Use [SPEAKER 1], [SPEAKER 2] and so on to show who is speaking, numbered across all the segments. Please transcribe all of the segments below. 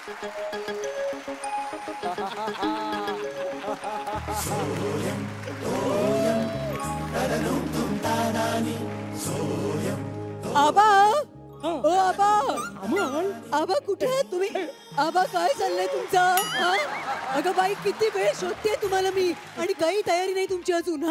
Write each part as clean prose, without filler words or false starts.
[SPEAKER 1] आबा, ओ आबा, आबा कुठे आहे तुम्ही? आबा काय चाललंय तुमचं? अगं बाई किती वेळ शोधते तुम्हाला मी आणि काही तयारी नाही तुमची अजून.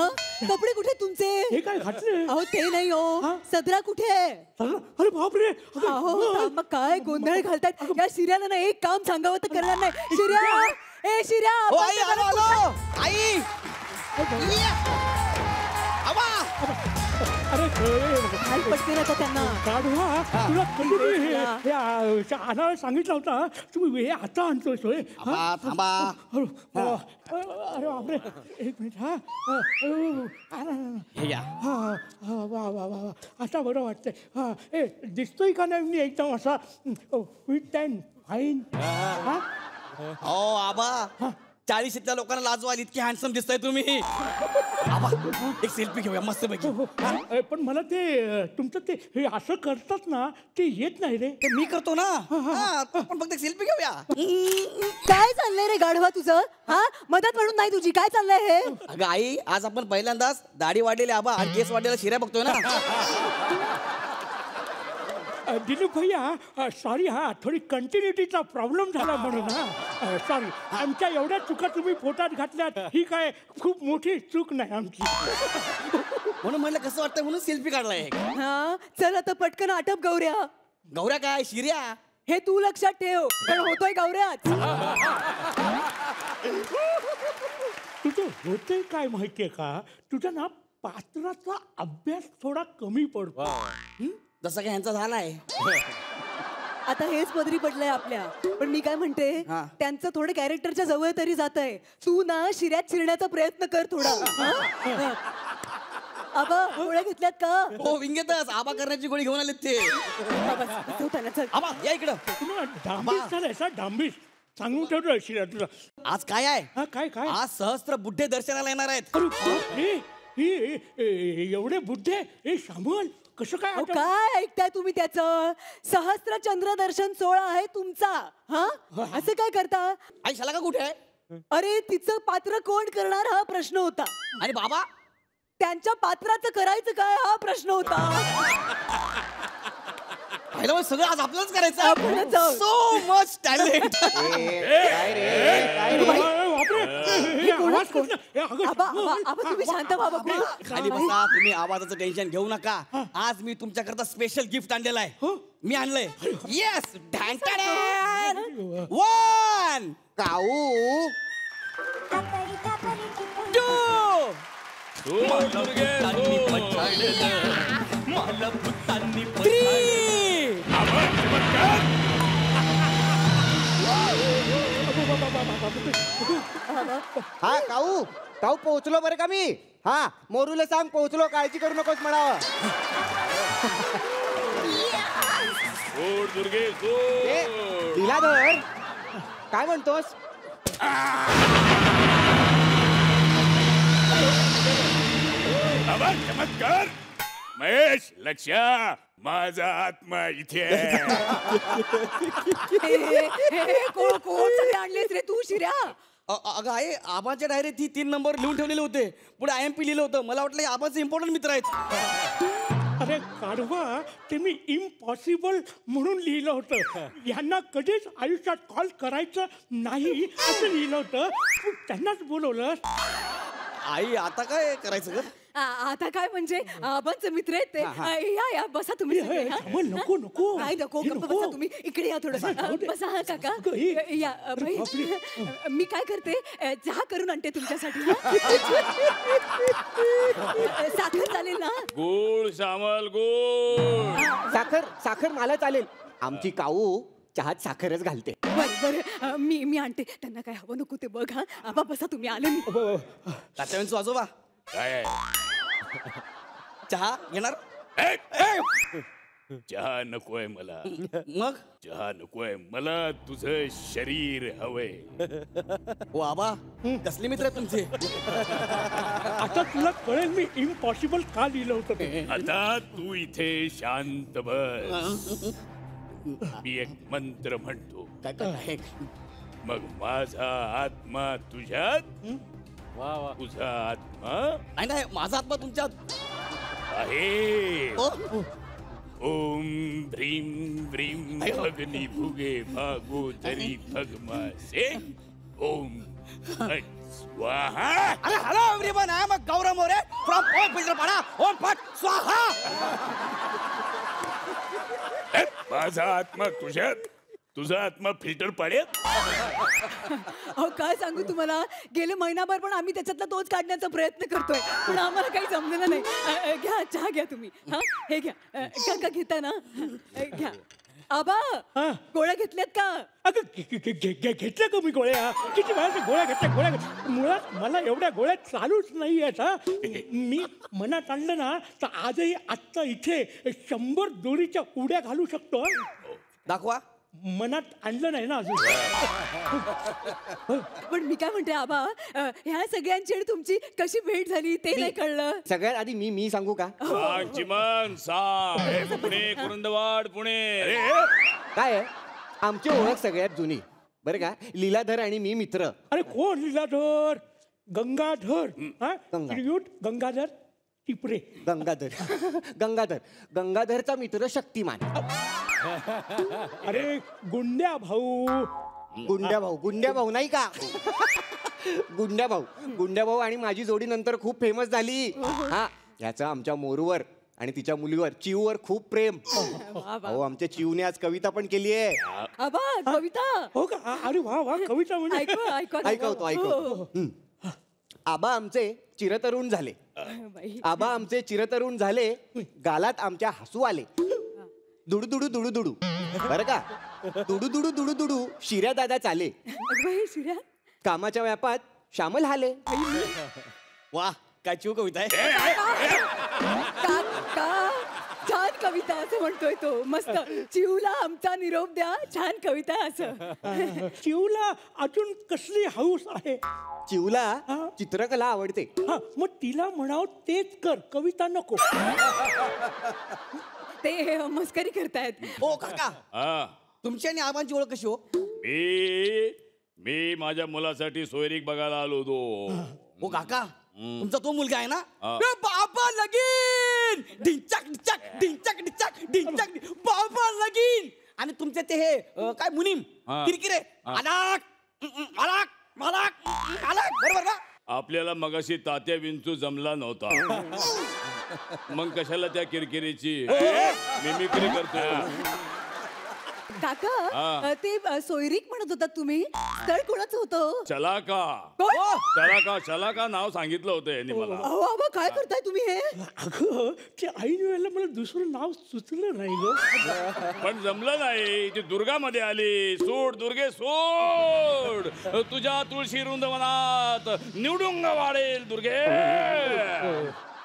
[SPEAKER 1] कपडे कुठे तुमचे?
[SPEAKER 2] हे काय घातले?
[SPEAKER 1] अहो ते नाही हो, सदरा कुठे आहे?
[SPEAKER 2] अरे बापरे.
[SPEAKER 1] अहो मग काय गोंधळ घालतात या शिर्याला ना एक काम सांगावं तर करणार नाही. शिर्या, ए शिर्या,
[SPEAKER 3] आई
[SPEAKER 2] अरे
[SPEAKER 1] हाल पटते ना त्यांना.
[SPEAKER 2] गाढवा तुला कधी आणायला सांगितलं होता, तुम्ही हे आता आणतोय सोय.
[SPEAKER 3] थांबा.
[SPEAKER 2] अरे बापरे, एक मिनिट.
[SPEAKER 3] हे घ्या.
[SPEAKER 2] वा वा वा, आता बरं वाटतंय. ए दिसतोय का नाही मी एकदम असा फिट अँड फाईन?
[SPEAKER 3] हो आबा, 40ल्या लोकांना लाजवाल इतके हँडसम दिसताय तुम्ही. आबा एक सेल्फी घेऊया मस्त पैकी.
[SPEAKER 2] पण मला ते तुमचं ते हे असं करतात ना ते येत नाही रे.
[SPEAKER 3] ते मी करतो ना. पण फक्त सेल्फी घेऊया.
[SPEAKER 1] काय चाललंय रे गाढवा तुझं? मदत म्हणून नाही तुझी, काय चाललंय हे?
[SPEAKER 3] अगं आई, आज आपण पहिल्यांदाच दाढी वाढलेली आबा आणि केस वाढलेला शिऱ्या बघतोय ना.
[SPEAKER 2] दिलीप भैया सॉरी, थोडी कंटिन्युटीचा प्रॉब्लेम झाला म्हणून. सॉरी, आमच्या एवढ्या चुका तुम्ही पोटात घातल्यात, ही काय खूप मोठी चूक नाही आमची.
[SPEAKER 3] म्हणून म्हणलं कसं वाटतंय म्हणून सेल्फी काढलाय.
[SPEAKER 1] चल आता पटकन आटप गौऱ्या.
[SPEAKER 3] गौऱ्या काय शिर्या?
[SPEAKER 1] हे तू लक्षात ठेव, पण होतोय गौऱ्याच.
[SPEAKER 2] तुझं होतंय काय माहितीये का, तुझा ना पात्राचा अभ्यास थोडा कमी पडतो.
[SPEAKER 3] जसं काय ह्यांचा झालाय.
[SPEAKER 1] आता हेच पदरी पडलंय आपल्या. पण मी काय म्हणते, त्यांचं थोडं कॅरेक्टरच्या जवळ तरी जातंय. तू ना शिऱ्यात शिरण्याचा प्रयत्न कर थोडा. आबा गोळ्या घेतल्यात का?
[SPEAKER 3] हो विंगेतच आबा करण्याची गोळी घेऊन आलेत ते. आबा या इकडं.
[SPEAKER 2] डांबीस झालाय, डांबीस सांगून ठेवलं शिऱ्या तुला.
[SPEAKER 3] आज काय आहे?
[SPEAKER 2] काय काय?
[SPEAKER 3] आज सहस्त्र बुड्ढे दर्शनाला येणार आहेत.
[SPEAKER 2] एवढे बुड्ढे? हे शामल कसं काय?
[SPEAKER 1] काय ऐकताय तुम्ही त्याचं? सहस्त्र चंद्र दर्शन सोहळा आहे तुमचा. असं काय करता?
[SPEAKER 3] आई शाला का कुठे आहे?
[SPEAKER 1] अरे तिचं पात्र कोण करणार हा प्रश्न होता.
[SPEAKER 3] आणि बाबा
[SPEAKER 1] त्यांच्या पात्राचं करायचं काय हा प्रश्न होता.
[SPEAKER 3] पहिलं सगळं आज आपल्यालाच करायचं. So much talent.
[SPEAKER 1] तुम्ही शांत व्हा बाबा.
[SPEAKER 3] खाली बसा, तुम्ही आवाजाचं टेन्शन घेऊ नका. आज मी तुमच्याकरता स्पेशल गिफ्ट आणलेलं आहे. मी आणलंय. येस, 1
[SPEAKER 4] काऊ हा काऊ काऊ पोहोचलो बरं का मी. मोरूला सांग पोहोचलो, काळजी करू नकोस म्हणावं. दिला धर. काय म्हणतोस?
[SPEAKER 5] चमत्कार. महेश लक्ष्या, माझा आत्मा इथे.
[SPEAKER 1] कोण आणलेस रे तू शिर्या?
[SPEAKER 3] अगं आहे आबाच्या डायरीत ही 3 नंबर लिहून ठेवलेले होते. पुढे IMP लिहिलं होतं. मला वाटलं आबाचे इम्पॉर्टंट मित्र आहेत.
[SPEAKER 2] अरे काढवा, ते मी इम्पॉसिबल म्हणून लिहिलं होतं. यांना कधीच आयुष्यात कॉल करायचं नाही असं लिहिलं होतं. त्यांनाच बोलवलं.
[SPEAKER 3] आई आता काय करायचं?
[SPEAKER 1] आता काय म्हणजे आबांचे मित्र आहेत ते. या बसा तुम्ही.
[SPEAKER 2] नको नको
[SPEAKER 1] काय नको, बसा तुम्ही. इकडे या थोडं. बसा. काका या. मी काय करते, चहा करून आणते तुमच्यासाठी. साखर चालेल ना?
[SPEAKER 5] गोड सामल गोड.
[SPEAKER 4] साखर मला चालेल. आमची काऊ चहात साखरच घालते.
[SPEAKER 1] बरं मी आणते. त्यांना काय हवं नको ते बघ. आबा बसा तुम्ही. आले मी.
[SPEAKER 3] तात्याचं आजोबा
[SPEAKER 5] काय
[SPEAKER 3] चहा घेणार?
[SPEAKER 5] चहा नकोय मला.
[SPEAKER 3] मग
[SPEAKER 5] चहा नकोय मला, तुझं शरीर हवंय.
[SPEAKER 3] हो आबा, कसले मित्र आहेत तुमचे?
[SPEAKER 2] आता तुला कळेल मी इम्पॉसिबल का लिहिलं होतं.
[SPEAKER 5] आता तू इथे शांत बस. मी एक मंत्र म्हणतो.
[SPEAKER 3] काय काय
[SPEAKER 5] मग माझा आत्मा तुझ्यात तुझा आत्मा
[SPEAKER 3] नाही नाही माझा आत्मा तुमच्यात
[SPEAKER 5] आहे.
[SPEAKER 3] ओ,
[SPEAKER 5] ओम भ्रीम व्रीम भगनी भुगे भागो तरी भगमासे ओम फट स्वाहा.
[SPEAKER 3] अरे hello everyone I am Gaurav More from Om Filterpada. ओम फट स्वाहा.
[SPEAKER 5] माझा आत्मा तुझ्यात तुझा आत्मा फिल्टर पाड्यात.
[SPEAKER 1] अहो काय सांगू तुम्हाला, गेले महिनाभर पण आम्ही त्याच्यातला तोच काढण्याचा प्रयत्न करतोय, पण आम्हाला काही जमलेलं नाही. घ्या चहा घ्या तुम्ही. हा हे घ्या. काका घेता ना? घ्या. आबा गोळ्या घेतल्यात का?
[SPEAKER 2] अगं घेतल्या का मी गोळ्या? किती वेळा गोळ्या घेतल्या मुळात मला एवढ्या गोळ्या चालूच नाही आहेत. हा मी मनात आणलं ना तर आजही आत्ता इथे 100 दोरीच्या उड्या घालू शकतो.
[SPEAKER 3] दाखवा.
[SPEAKER 2] मनात आणलं नाही ना अजून.
[SPEAKER 1] पण मी काय म्हणते आबा, ह्या सगळ्यांची आणि तुमची कशी भेट झाली ते नाही कळलं.
[SPEAKER 4] सगळ्यात आधी मी सांगू का?
[SPEAKER 5] सांग चिमन सांग. पुणे कुरुंदवाड पुणे.
[SPEAKER 4] काय आहे, आमची ओळख सगळ्यात जुनी बरं का. लीलाधर आणि मी मित्र.
[SPEAKER 2] अरे कोण लीलाधर? गंगाधर. हा
[SPEAKER 4] गंगा.
[SPEAKER 2] ट्रिब्यूट गंगाधर टिपरे.
[SPEAKER 4] गंगाधरचा मित्र शक्तिमान.
[SPEAKER 2] अरे गुंड्या भाऊ.
[SPEAKER 4] गुंड्या भाऊ नाही का? गुंड्या भाऊ आणि माझी जोडी नंतर खूप फेमस झाली. हा याचं आमच्या मोरूवर आणि तिच्या मुलीवर चिऊवर खूप प्रेम. अहो आमच्या चिऊने आज कविता पण केली आहे.
[SPEAKER 1] आबा कविता.
[SPEAKER 2] हो का? अरे वा वा कविता म्हणजे.
[SPEAKER 4] ऐकवतो. आबा आमचे चिरतरुण झाले. गालात आमच्या हसू आले. दुडू बरं का. दुडू शिर्या दादा चाले.
[SPEAKER 1] शिर्या
[SPEAKER 4] कामाच्या व्यापात शामल हाले.
[SPEAKER 3] वा काय चिव कविता आहे.
[SPEAKER 1] छान कविता असं म्हणतोय तो. मस्त. चिवला आमचा निरोप द्या. छान कविता असं.
[SPEAKER 2] चिवला अजून कसली हौस आहे?
[SPEAKER 4] चिवला चित्रकला आवडते.
[SPEAKER 2] हा मग तिला म्हणाव तेच कर, कविता नको.
[SPEAKER 1] ते मस्करी करतायत.
[SPEAKER 3] ओ काका
[SPEAKER 5] हा
[SPEAKER 3] तुमची आणि आबांची ओळख कशी हो?
[SPEAKER 5] मी माझ्या मुलासाठी सोयरीक बघायला आलो होतो.
[SPEAKER 3] ओ काका तुमचा तो मुलगा आहे ना?
[SPEAKER 5] हा.
[SPEAKER 3] ए, बाबा लगीन ढिंचाक ढिंचाक ढिंचाक ढिंचाक ढिंचाक बाबा लगीन. आणि तुमचे ते हे काय मुनीम
[SPEAKER 5] हा.
[SPEAKER 3] किरकिरे
[SPEAKER 5] हा.
[SPEAKER 3] अलाक बरोबर ना?
[SPEAKER 5] आपल्याला मगाशी तात्या विंचू जमला नव्हता. मग कशाला त्या किरकिरीची मिमिक्री करतो.
[SPEAKER 1] काका ते सोयरीक म्हणत होता तुम्ही. स्थळ कोणाचं होतं?
[SPEAKER 5] चला का नाव सांगितलं होतं यांनी मला.
[SPEAKER 1] अहो आबा काय करताय तुम्ही हे?
[SPEAKER 2] अगं ते ऐन वेळेला मला दुसरं नाव सुचलं नाही ग.
[SPEAKER 5] पण जमलं नाही. ती दुर्गामध्ये आली. सोड दुर्गे सोड. तुझ्या तुळशी रुंदवनात निवडुंग वाढेल दुर्गे.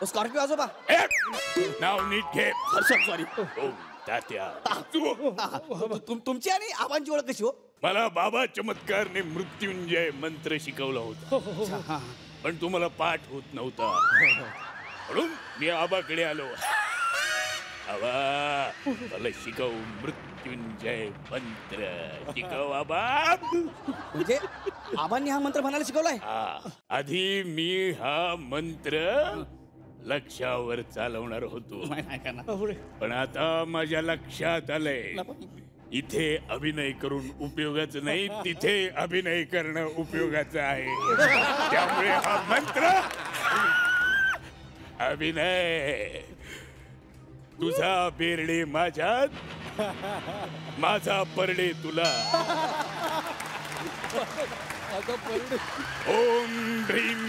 [SPEAKER 3] स्कॉर्पिओ आजोबा.
[SPEAKER 5] नाव नीट घे.
[SPEAKER 3] सॉरी.
[SPEAKER 5] तात्या
[SPEAKER 3] तुमची आणि आबांची ओळख कशी हो?
[SPEAKER 5] मला बाबा चमत्कारने मृत्युंजय मंत्र शिकवला होता, पण तुम्हाला पाठ होत नव्हता. म्हणून मी आबाकडे आलो. आबा मला शिकव मृत्युंजय मंत्र. शिकव आबा.
[SPEAKER 3] म्हणजे आबांनी हा मंत्र म्हणायला शिकवलाय?
[SPEAKER 5] आधी मी हा मंत्र लक्षावर चालवणार होतो, पण आता माझ्या लक्षात आलंय इथे अभिनय करून उपयोगाचं नाही, तिथे अभिनय करणं उपयोगाचं आहे. त्यामुळे हा मंत्र अभिनय. तुझा बेरडे माझ्यात, माझा परडे तुला. ओम भ्रीम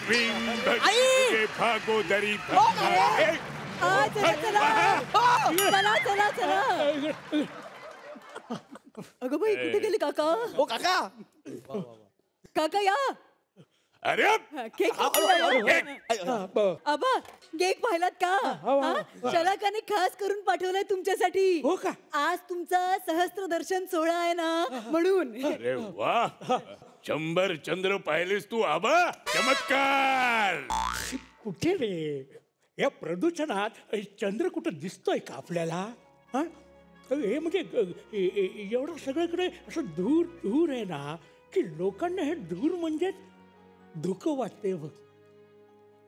[SPEAKER 5] भ्रीम भगे भागोदरी.
[SPEAKER 1] चला अगं बाई कुठे गेली काका?
[SPEAKER 3] ओ काका
[SPEAKER 1] काका या.
[SPEAKER 5] अरे
[SPEAKER 1] केक आबा केक पाहिलात का? शलाकाने खास करून पाठवलाय तुमच्यासाठी.
[SPEAKER 2] हो का?
[SPEAKER 1] आज तुमचा सहस्त्र दर्शन सोहळा आहे ना म्हणून.
[SPEAKER 5] अरे वा, 100 चंद्र पाहिलेस तू आबा. चमत्कार.
[SPEAKER 2] कुठे रे या प्रदूषणात चंद्र कुठं दिसतोय का आपल्याला? हे म्हणजे एवढं सगळीकडे असं धूर धूर आहे ना की लोकांना हे धूर म्हणजेच धुकं वाटते बघ.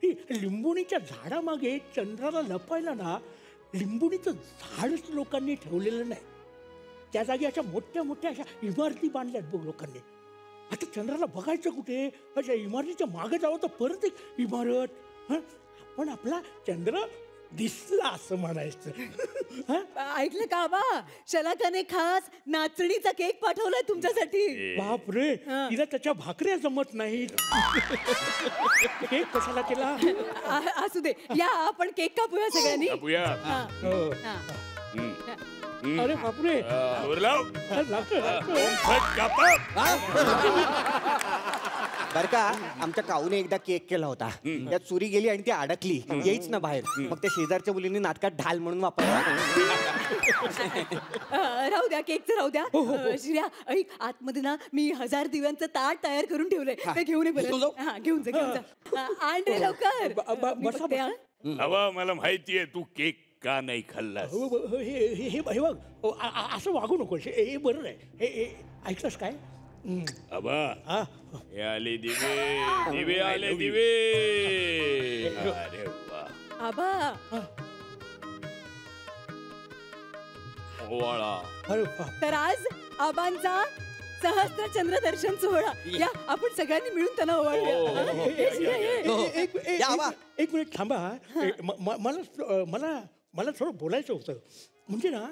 [SPEAKER 2] ही लिंबुणीच्या झाडामागे चंद्राला लपायला ना लिंबुणीचं झाडच लोकांनी ठेवलेलं नाही. त्या जागी अशा मोठ्या मोठ्या अशा इमारती बांधल्यात बघ लोकांनी. आता चंद्राला बघायचं कुठे? अशा इमारतीच्या मागे जावं तर परत एक इमारत. पण आपला चंद्र दिसला असं म्हणायचं.
[SPEAKER 1] ऐकलं का आबा? शलाकाने खास नाचणीचा केक पाठवलाय तुमच्यासाठी.
[SPEAKER 2] बाप रे, तिला त्याच्या भाकऱ्या जमत नाहीत. केक कशाला केला?
[SPEAKER 1] असू दे, या आपण केक कापूया सगळ्यांनी.
[SPEAKER 5] कापूया.
[SPEAKER 1] हा.
[SPEAKER 2] हो.
[SPEAKER 1] हा.
[SPEAKER 2] अरे बापरे,
[SPEAKER 5] वर लाव. फट कापा.
[SPEAKER 4] बर का, आमच्या काऊने एकदा केक केला होता. त्यात चुरी गेली आणि ती अडकली, येईच ना बाहेर. मग त्या शेजारच्या मुलींनी नाटकात ढाल म्हणून वापरला.
[SPEAKER 1] राहू द्या, केकचं राहू द्या. श्रेया, ऐक, आतमध्ये ना मी 1000 दिव्यांचं ताट तयार करून ठेवलंय. ते घेऊन ये बरं. हा, घेऊन जा, घेऊन जा. आण रे लवकर. मी बघते, हा.
[SPEAKER 5] हवा मला माहितीये तू केक का नाही खाल्लास.
[SPEAKER 2] हे बघ असं वागू नकोस. हे बरं आहे. हे ऐकलंस काय?
[SPEAKER 5] आबा
[SPEAKER 2] हा.
[SPEAKER 5] हे आले दिवे, दिवे आले दिवे. अरे वा.
[SPEAKER 1] आबा,
[SPEAKER 5] ओवाळा.
[SPEAKER 2] अरे बाप.
[SPEAKER 1] तर आज आबांचा सहस्त्र चंद्र दर्शन सोहळा. या, आपण सगळ्यांनी मिळून त्यांना ओवाळूया. ये, श्रेया, ये.
[SPEAKER 2] एक मिनिट थांबा. मला थोडं बोलायचं होतं. म्हणजे ना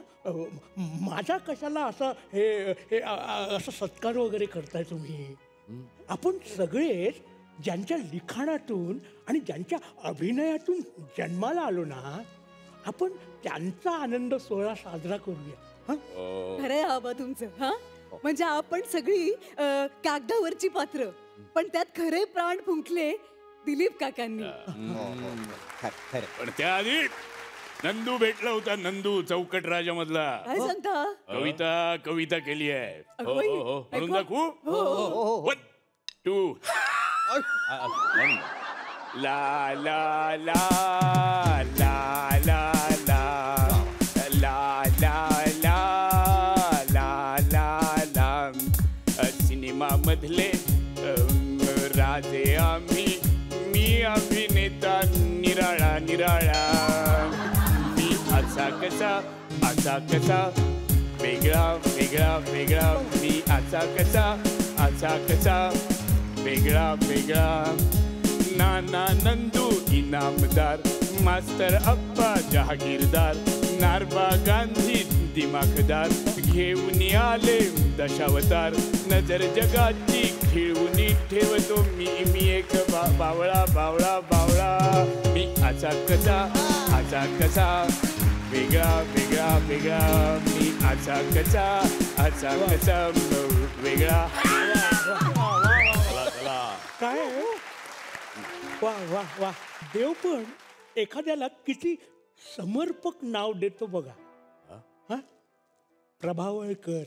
[SPEAKER 2] माझा कशाला असं हे असं सत्कार वगैरे करताय तुम्ही? आपण सगळेच ज्यांच्या लिखाणातून आणि ज्यांच्या अभिनयातून जन्माला आलो ना, आपण त्यांचा आनंद सोहळा साजरा करूया.
[SPEAKER 1] खरंय आबा तुमचं. हा, म्हणजे आपण सगळी कागदावरची पात्र, पण त्यात खरे प्राण फुंकले दिलीप काकांनी.
[SPEAKER 5] पण त्याआधी नंदू भेटला होता. नंदू चौकट राजा मधला.
[SPEAKER 1] काय सांगता?
[SPEAKER 5] कविता केली आहे.
[SPEAKER 1] अगं बाई,
[SPEAKER 5] म्हणून
[SPEAKER 1] ऐकवा.
[SPEAKER 5] दाखवू.
[SPEAKER 1] हो, हो.
[SPEAKER 5] 1 2 ला ला ला ला ला ला ला ला ला ला ला ला. सिनेमा मधले राजे आम्ही, मी अभिनेता निराळा निराळा. मी असा कसा वेगळा वेगळा वेगळा. मी असा कसा वेगळा वेगळा. नाना नंदू इनामदार, मास्तर अप्पा जहागीरदार, नारबा गांधी दिमाखदार, घेऊन आले दशावतार. नजर जगाची खिळवून ठेवतो मी एक बावळा बावळा बावळा. मी असा कसा वेगळा वेगळा वेगळा. मी असा कसा वेगळा.
[SPEAKER 2] काय? वा वा वा. देव पण एखाद्याला किती समर्पक नाव देतो बघा. हा, प्रभावळकर.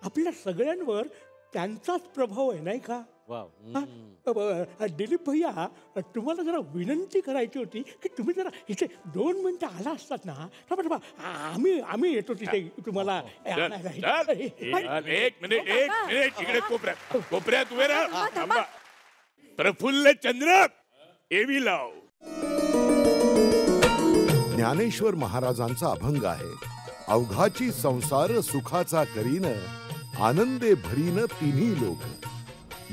[SPEAKER 2] आपल्या सगळ्यांवर त्यांचाच प्रभाव आहे, नाही का? दिलीप भैया, तुम्हाला जरा विनंती करायची होती की तुम्ही जरा इथे 2 मिनिटं आला असतात ना. आम्ही येतो तिथे तुम्हाला आणायला.
[SPEAKER 5] एक मिनिट इकडे कोपऱ्यात उभे राहा. थांबा. प्रफुल्ल चंद्र एवी लाव.
[SPEAKER 6] ज्ञानेश्वर महाराजांचा अभंग आहे. अवघाची संसार सुखाचा करीन, आनंदे भरीन तिन्ही लोक.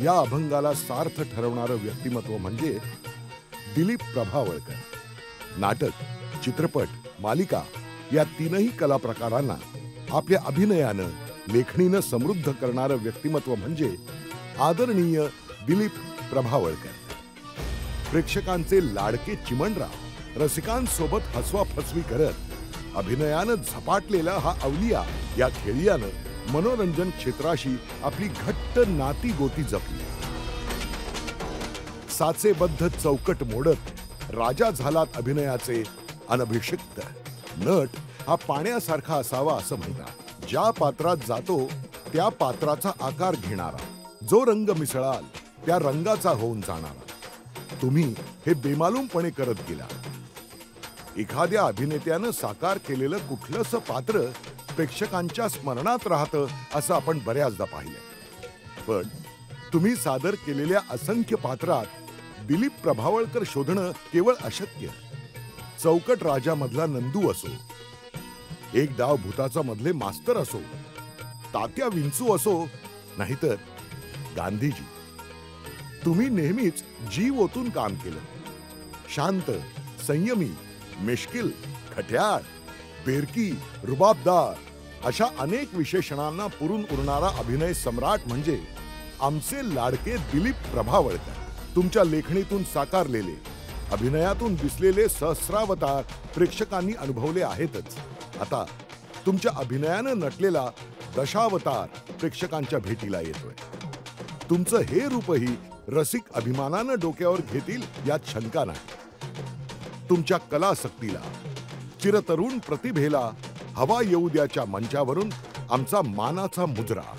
[SPEAKER 6] या अभंगाला सार्थ ठरवणारं व्यक्तिमत्व म्हणजे दिलीप प्रभावळकर. नाटक, चित्रपट, मालिका या 3ही कला प्रकारांना आपल्या अभिनयानं, लेखणीनं समृद्ध करणारं व्यक्तिमत्व म्हणजे आदरणीय दिलीप प्रभावळकर. प्रेक्षकांचे लाडके चिमणराव, रसिकांसोबत हसवाफसवी करत अभिनयानं झपाटलेला हा अवलिया या खेळियानं मनोरंजन क्षेत्राशी आपली घट्ट नाती गोती जपली. साचेबद्ध चौकट मोडत राजा झालात अभिनयाचे अनभिषिक्त. नट हा पाण्यासारखा असावा असं म्हणतात. ज्या पात्रात जातो त्या पात्राचा आकार घेणारा, जो रंग मिसळाल त्या रंगाचा होऊन जाणारा. तुम्ही हे बेमालूमपणे करत गेला. एखाद्या अभिनेत्यानं साकार केलेलं कुठलंच पात्र प्रेक्षकांच्या स्मरणात राहतं असं आपण बऱ्याचदा पाहिलंय. पण तुम्ही सादर केलेल्या असंख्य पात्रात दिलीप प्रभावळकर शोधणं केवळ अशक्य. चौकट राजामधला नंदू असो, एक डाव भूताचा मधले मास्तर असो, तात्या विंचू असो, नाहीतर गांधीजी, तुम्ही नेहमीच जीव ओतून काम केलं. शांत, संयमी, मिश्किल, खट्याळ, बेरकी, रुबाबदार अशा अनेक विशेषणांना पुरून उरणारा अभिनय सम्राट म्हणजे आमचे लाडके दिलीप प्रभावळकर. तुमच्या लेखणीतून साकारलेले, अभिनयातून दिसलेले सहस्रावतार प्रेक्षकांनी अनुभवले आहेतच. आता तुमच्या अभिनयानं नटलेला दशावतार प्रेक्षकांच्या भेटीला येतोय. तुमचं हे रूपही रसिक अभिमानानं डोक्यावर घेतील यात शंका नाही. तुमच्या कलाशक्तीला, चिरतरुण प्रतिभेला हवा येऊ द्याच्या मंचावरून आमचा मानाचा मुजरा.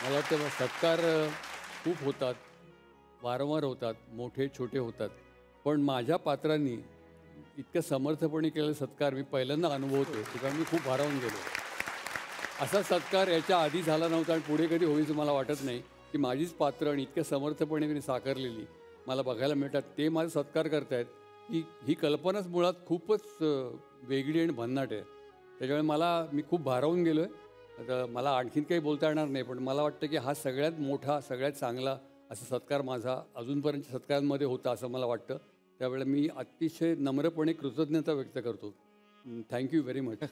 [SPEAKER 7] मला वाटतं सत्कार खूप होतात, वारंवार होतात, मोठे छोटे होतात. पण माझ्या पात्रांनी इतक्या समर्थपणे केलेला सत्कार मी पहिल्यांदा अनुभवतो, त्यामुळे मी खूप भारावून गेलो. असा सत्कार याच्या आधी झाला नव्हता आणि पुढे कधी होईचं मला वाटत नाही की माझीच पात्र आणि इतक्या समर्थपणे मी साकारलेली मला बघायला मिळतात. ते माझा सत्कार करतायत की ही कल्पनाच मुळात खूपच वेगळी आणि भन्नाट आहे. त्याच्यामुळे मी खूप भारावून गेलो आहे. आता मला आणखीन काही बोलता येणार नाही, पण मला वाटतं की हा सगळ्यात मोठा, सगळ्यात चांगला असा सत्कार माझा अजूनपर्यंत सत्कारांमध्ये होता असं मला वाटतं. त्यावेळेला मी अतिशय नम्रपणे कृतज्ञता व्यक्त करतो. Thank you very much.